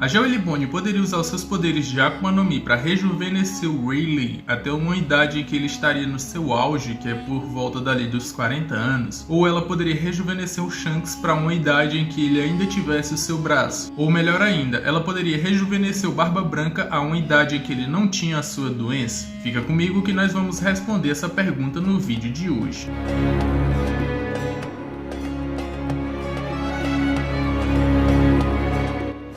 A Joey Liboni poderia usar os seus poderes de Akuma no Mi para rejuvenescer o Rayleigh até uma idade em que ele estaria no seu auge, que é por volta dali dos 40 anos, ou ela poderia rejuvenescer o Shanks para uma idade em que ele ainda tivesse o seu braço, ou melhor ainda, ela poderia rejuvenescer o Barba Branca a uma idade em que ele não tinha a sua doença. Fica comigo que nós vamos responder essa pergunta no vídeo de hoje.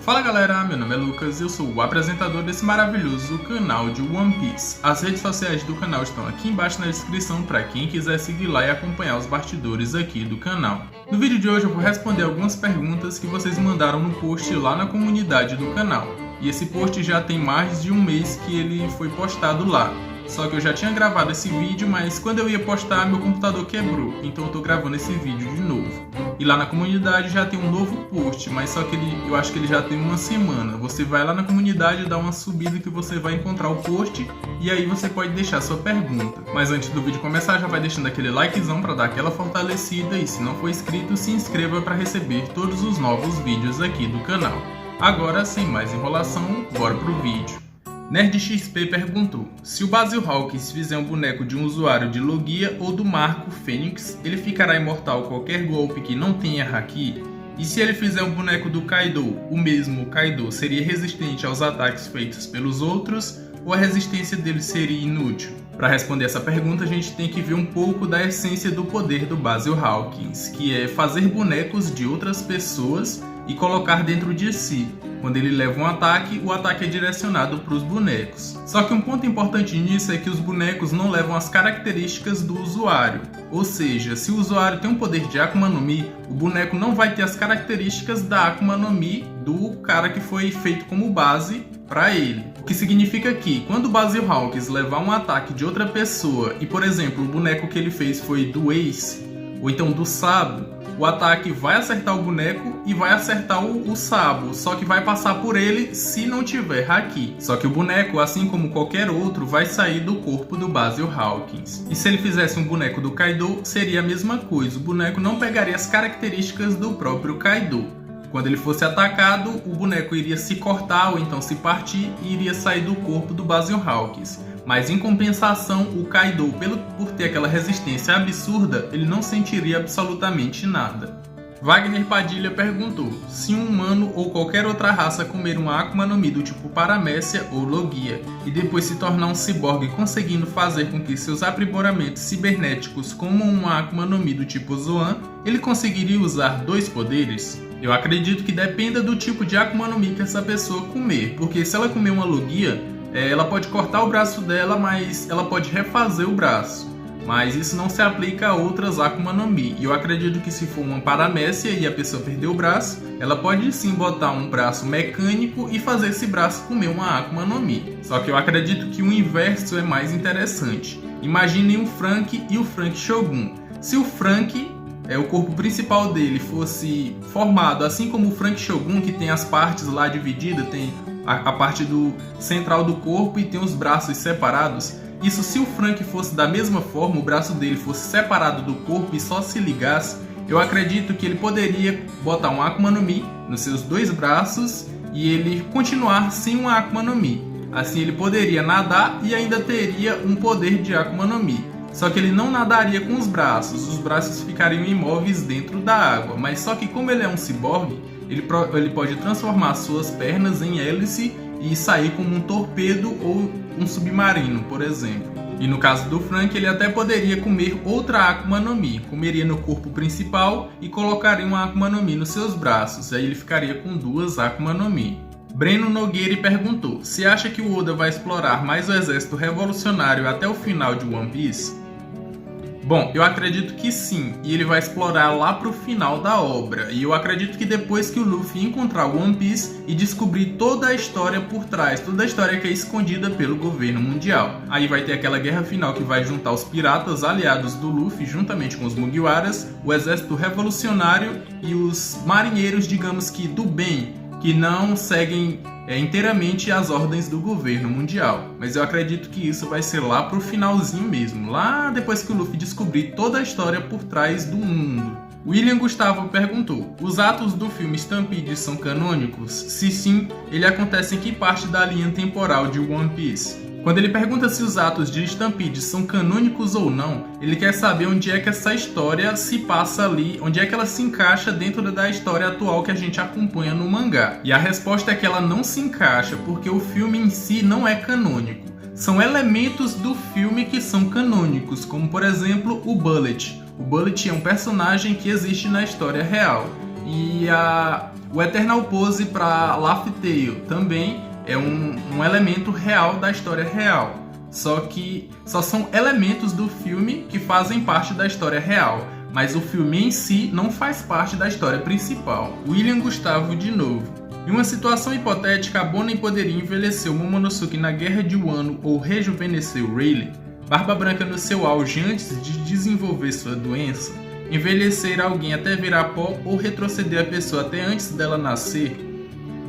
Fala galera, meu nome é Lucas e eu sou o apresentador desse maravilhoso canal de One Piece. As redes sociais do canal estão aqui embaixo na descrição para quem quiser seguir lá e acompanhar os bastidores aqui do canal. No vídeo de hoje eu vou responder algumas perguntas que vocês mandaram no post lá na comunidade do canal. E esse post já tem mais de um mês que ele foi postado lá. Só que eu já tinha gravado esse vídeo, mas quando eu ia postar, meu computador quebrou. Então eu tô gravando esse vídeo de novo. E lá na comunidade já tem um novo post, mas só que eu acho que ele já tem uma semana. Você vai lá na comunidade, dá uma subida que você vai encontrar o post e aí você pode deixar sua pergunta. Mas antes do vídeo começar, já vai deixando aquele likezão para dar aquela fortalecida e se não for inscrito, se inscreva para receber todos os novos vídeos aqui do canal. Agora, sem mais enrolação, bora pro vídeo. NerdXP perguntou: se o Basil Hawkins fizer um boneco de um usuário de Logia ou do Marco Fênix, ele ficará imortal qualquer golpe que não tenha Haki? E se ele fizer um boneco do Kaido, o mesmo Kaido seria resistente aos ataques feitos pelos outros ou a resistência dele seria inútil? Para responder essa pergunta, a gente tem que ver um pouco da essência do poder do Basil Hawkins, que é fazer bonecos de outras pessoas e colocar dentro de si. Quando ele leva um ataque, o ataque é direcionado para os bonecos. Só que um ponto importante nisso é que os bonecos não levam as características do usuário. Ou seja, se o usuário tem um poder de Akuma no Mi, o boneco não vai ter as características da Akuma no Mi do cara que foi feito como base para ele. O que significa que, quando o Basil Hawkins levar um ataque de outra pessoa, e por exemplo, o boneco que ele fez foi do Ace, ou então do Sabo, o ataque vai acertar o boneco e vai acertar o Sabo, só que vai passar por ele se não tiver Haki. Só que o boneco, assim como qualquer outro, vai sair do corpo do Basil Hawkins. E se ele fizesse um boneco do Kaido, seria a mesma coisa, o boneco não pegaria as características do próprio Kaido. Quando ele fosse atacado, o boneco iria se cortar ou então se partir e iria sair do corpo do Basil Hawkins. Mas em compensação, o Kaido, por ter aquela resistência absurda, ele não sentiria absolutamente nada. Wagner Padilha perguntou: se um humano ou qualquer outra raça comer uma Akuma no Mi do tipo Paramécia ou Logia e depois se tornar um ciborgue conseguindo fazer com que seus aprimoramentos cibernéticos comam uma Akuma no Mi do tipo Zoan, ele conseguiria usar dois poderes? Eu acredito que dependa do tipo de Akuma no Mi que essa pessoa comer, porque se ela comer uma Logia, ela pode cortar o braço dela, mas ela pode refazer o braço. Mas isso não se aplica a outras Akuma no Mi. E eu acredito que se for uma Paramécia e a pessoa perder o braço, ela pode sim botar um braço mecânico e fazer esse braço comer uma Akuma no Mi. Só que eu acredito que o inverso é mais interessante. Imaginem o Franky e o Franky Shogun. Se o Franky, o corpo principal dele, fosse formado assim como o Franky Shogun, que tem as partes lá divididas, tem a parte central do corpo e tem os braços separados. Isso, se o Franky fosse da mesma forma, o braço dele fosse separado do corpo e só se ligasse, eu acredito que ele poderia botar um Akuma no Mi nos seus dois braços e ele continuar sem um Akuma no Mi. Assim ele poderia nadar e ainda teria um poder de Akuma no Mi. Só que ele não nadaria com os braços ficariam imóveis dentro da água. Mas só que como ele é um ciborgue, ele pode transformar suas pernas em hélice e sair como um torpedo ou um submarino, por exemplo. E no caso do Franky, ele até poderia comer outra Akuma no Mi. Comeria no corpo principal e colocaria uma Akuma no Mi nos seus braços. Aí ele ficaria com duas Akuma no Mi. Breno Nogueira perguntou: se acha que o Oda vai explorar mais o exército revolucionário até o final de One Piece? Bom, eu acredito que sim, e ele vai explorar lá pro final da obra. E eu acredito que depois que o Luffy encontrar o One Piece e descobrir toda a história por trás, toda a história que é escondida pelo governo mundial. Aí vai ter aquela guerra final que vai juntar os piratas aliados do Luffy, juntamente com os Mugiwaras, o exército revolucionário e os marinheiros, digamos que do bem, que não seguem inteiramente as ordens do governo mundial. Mas eu acredito que isso vai ser lá pro finalzinho mesmo, lá depois que o Luffy descobrir toda a história por trás do mundo. William Gustavo perguntou: os atos do filme Stampede são canônicos? Se sim, ele acontece em que parte da linha temporal de One Piece? Quando ele pergunta se os atos de Stampede são canônicos ou não, ele quer saber onde é que essa história se passa ali, onde é que ela se encaixa dentro da história atual que a gente acompanha no mangá. E a resposta é que ela não se encaixa, porque o filme em si não é canônico. São elementos do filme que são canônicos, como por exemplo o Bullet. O Bullet é um personagem que existe na história real. E o Eternal Pose para Laugh Tale também é um elemento real da história real. Só que só são elementos do filme que fazem parte da história real. Mas o filme em si não faz parte da história principal. William Gustavo de novo. Em uma situação hipotética, a Bonnie poderia envelhecer o Momonosuke na Guerra de Wano ou rejuvenescer o Rayleigh? Barba Branca no seu auge antes de desenvolver sua doença? Envelhecer alguém até virar pó ou retroceder a pessoa até antes dela nascer?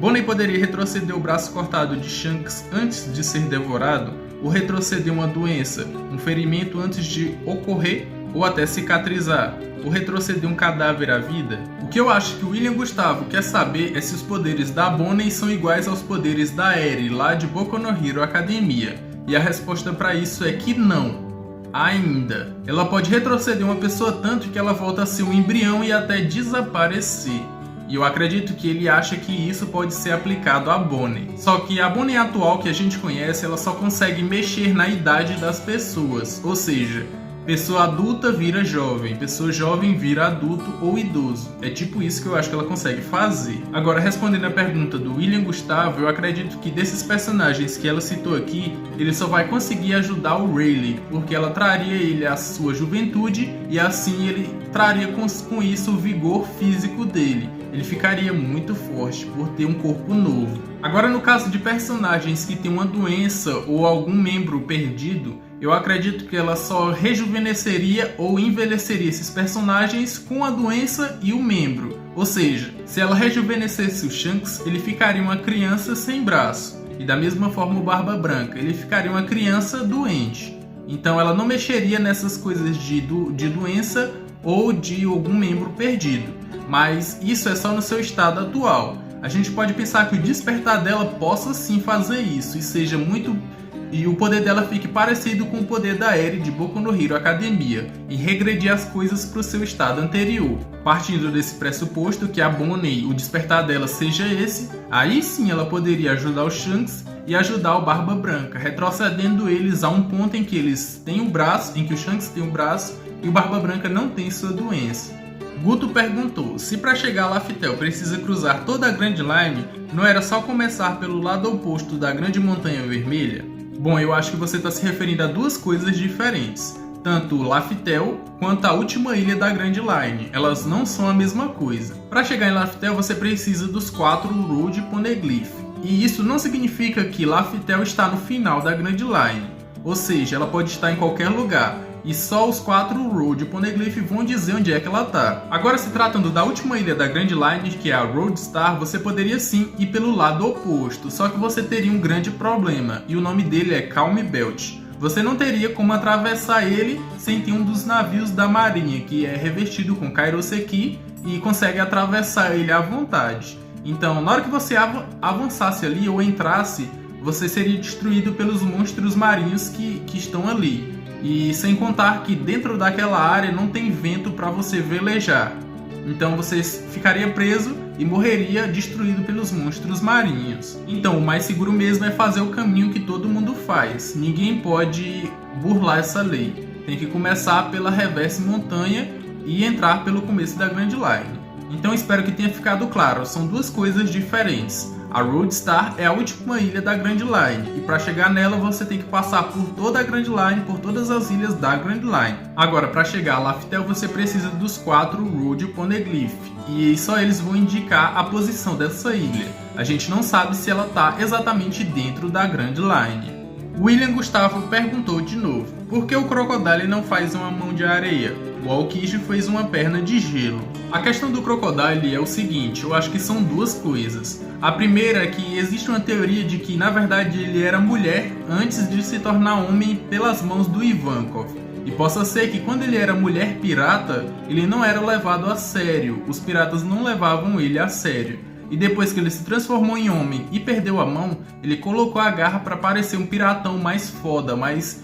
Bonnie poderia retroceder o braço cortado de Shanks antes de ser devorado? Ou retroceder uma doença, um ferimento antes de ocorrer ou até cicatrizar? Ou retroceder um cadáver à vida? O que eu acho que o William Gustavo quer saber é se os poderes da Bonnie são iguais aos poderes da Eri lá de Boku no Hero Academia. E a resposta para isso é que não. Ainda. Ela pode retroceder uma pessoa tanto que ela volta a ser um embrião e até desaparecer. E eu acredito que ele acha que isso pode ser aplicado à Bonnie. Só que a Bonnie atual que a gente conhece, ela só consegue mexer na idade das pessoas. Ou seja, pessoa adulta vira jovem, pessoa jovem vira adulto ou idoso. É tipo isso que eu acho que ela consegue fazer. Agora, respondendo a pergunta do William Gustavo, eu acredito que desses personagens que ela citou aqui, ele só vai conseguir ajudar o Rayleigh, porque ela traria ele à sua juventude e assim ele traria com isso o vigor físico dele. Ele ficaria muito forte por ter um corpo novo. Agora, no caso de personagens que têm uma doença ou algum membro perdido, eu acredito que ela só rejuvenesceria ou envelheceria esses personagens com a doença e o membro. Ou seja, se ela rejuvenescesse o Shanks, ele ficaria uma criança sem braço. E da mesma forma o Barba Branca, ele ficaria uma criança doente. Então ela não mexeria nessas coisas de doença ou de algum membro perdido. Mas isso é só no seu estado atual. A gente pode pensar que o despertar dela possa sim fazer isso e o poder dela fique parecido com o poder da Eri de Boku no Hero Academia, e regredir as coisas para o seu estado anterior. Partindo desse pressuposto que a Bonnie, o despertar dela seja esse, aí sim ela poderia ajudar o Shanks e ajudar o Barba Branca, retrocedendo eles a um ponto em que eles têm o braço, em que o Shanks tem o braço e o Barba Branca não tem sua doença. Guto perguntou, se para chegar a Laftel precisa cruzar toda a Grand Line, não era só começar pelo lado oposto da Grande Montanha Vermelha? Bom, eu acho que você está se referindo a duas coisas diferentes. Tanto Laftel quanto a última ilha da Grand Line. Elas não são a mesma coisa. Para chegar em Laftel você precisa dos 4 Road Poneglyph. E isso não significa que Laftel está no final da Grand Line. Ou seja, ela pode estar em qualquer lugar. E só os 4 Road Poneglyph vão dizer onde é que ela está. Agora, se tratando da última ilha da Grand Line, que é a Roadstar, você poderia sim ir pelo lado oposto, só que você teria um grande problema, e o nome dele é Calm Belt. Você não teria como atravessar ele sem ter um dos navios da marinha, que é revestido com Kairoseki e consegue atravessar ele à vontade. Então, na hora que você avançasse ali ou entrasse, você seria destruído pelos monstros marinhos que estão ali. E sem contar que dentro daquela área não tem vento para você velejar. Então você ficaria preso e morreria destruído pelos monstros marinhos. Então o mais seguro mesmo é fazer o caminho que todo mundo faz. Ninguém pode burlar essa lei. Tem que começar pela Reverse Montanha e entrar pelo começo da Grand Line. Então espero que tenha ficado claro, são duas coisas diferentes. A Roadstar é a última ilha da Grand Line, e para chegar nela você tem que passar por toda a Grand Line, por todas as ilhas da Grand Line. Agora, para chegar a Laftel você precisa dos 4 Road Poneglyph, e só eles vão indicar a posição dessa ilha. A gente não sabe se ela está exatamente dentro da Grand Line. William Gustavo perguntou de novo, por que o Crocodile não faz uma mão de areia? O Aokiji fez uma perna de gelo. A questão do Crocodile é o seguinte, eu acho que são duas coisas. A primeira é que existe uma teoria de que na verdade ele era mulher antes de se tornar homem pelas mãos do Ivankov. E possa ser que quando ele era mulher pirata, ele não era levado a sério, os piratas não levavam ele a sério. E depois que ele se transformou em homem e perdeu a mão, ele colocou a garra para parecer um piratão mais foda, mais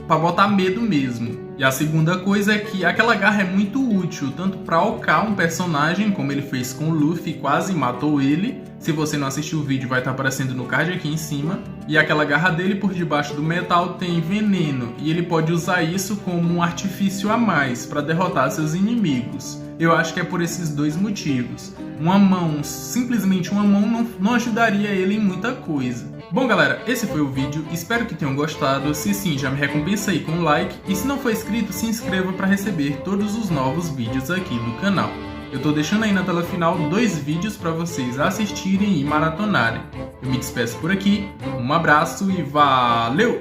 para botar medo mesmo. E a segunda coisa é que aquela garra é muito útil, tanto para alcar um personagem, como ele fez com o Luffy, quase matou ele. Se você não assistiu o vídeo, vai estar aparecendo no card aqui em cima. E aquela garra dele por debaixo do metal tem veneno, e ele pode usar isso como um artifício a mais para derrotar seus inimigos. Eu acho que é por esses dois motivos. Uma mão, simplesmente uma mão, não ajudaria ele em muita coisa. Bom galera, esse foi o vídeo, espero que tenham gostado. Se sim, já me recompensa aí com um like. E se não for inscrito, se inscreva para receber todos os novos vídeos aqui do canal. Eu tô deixando aí na tela final 2 vídeos para vocês assistirem e maratonarem. Eu me despeço por aqui, um abraço e valeu!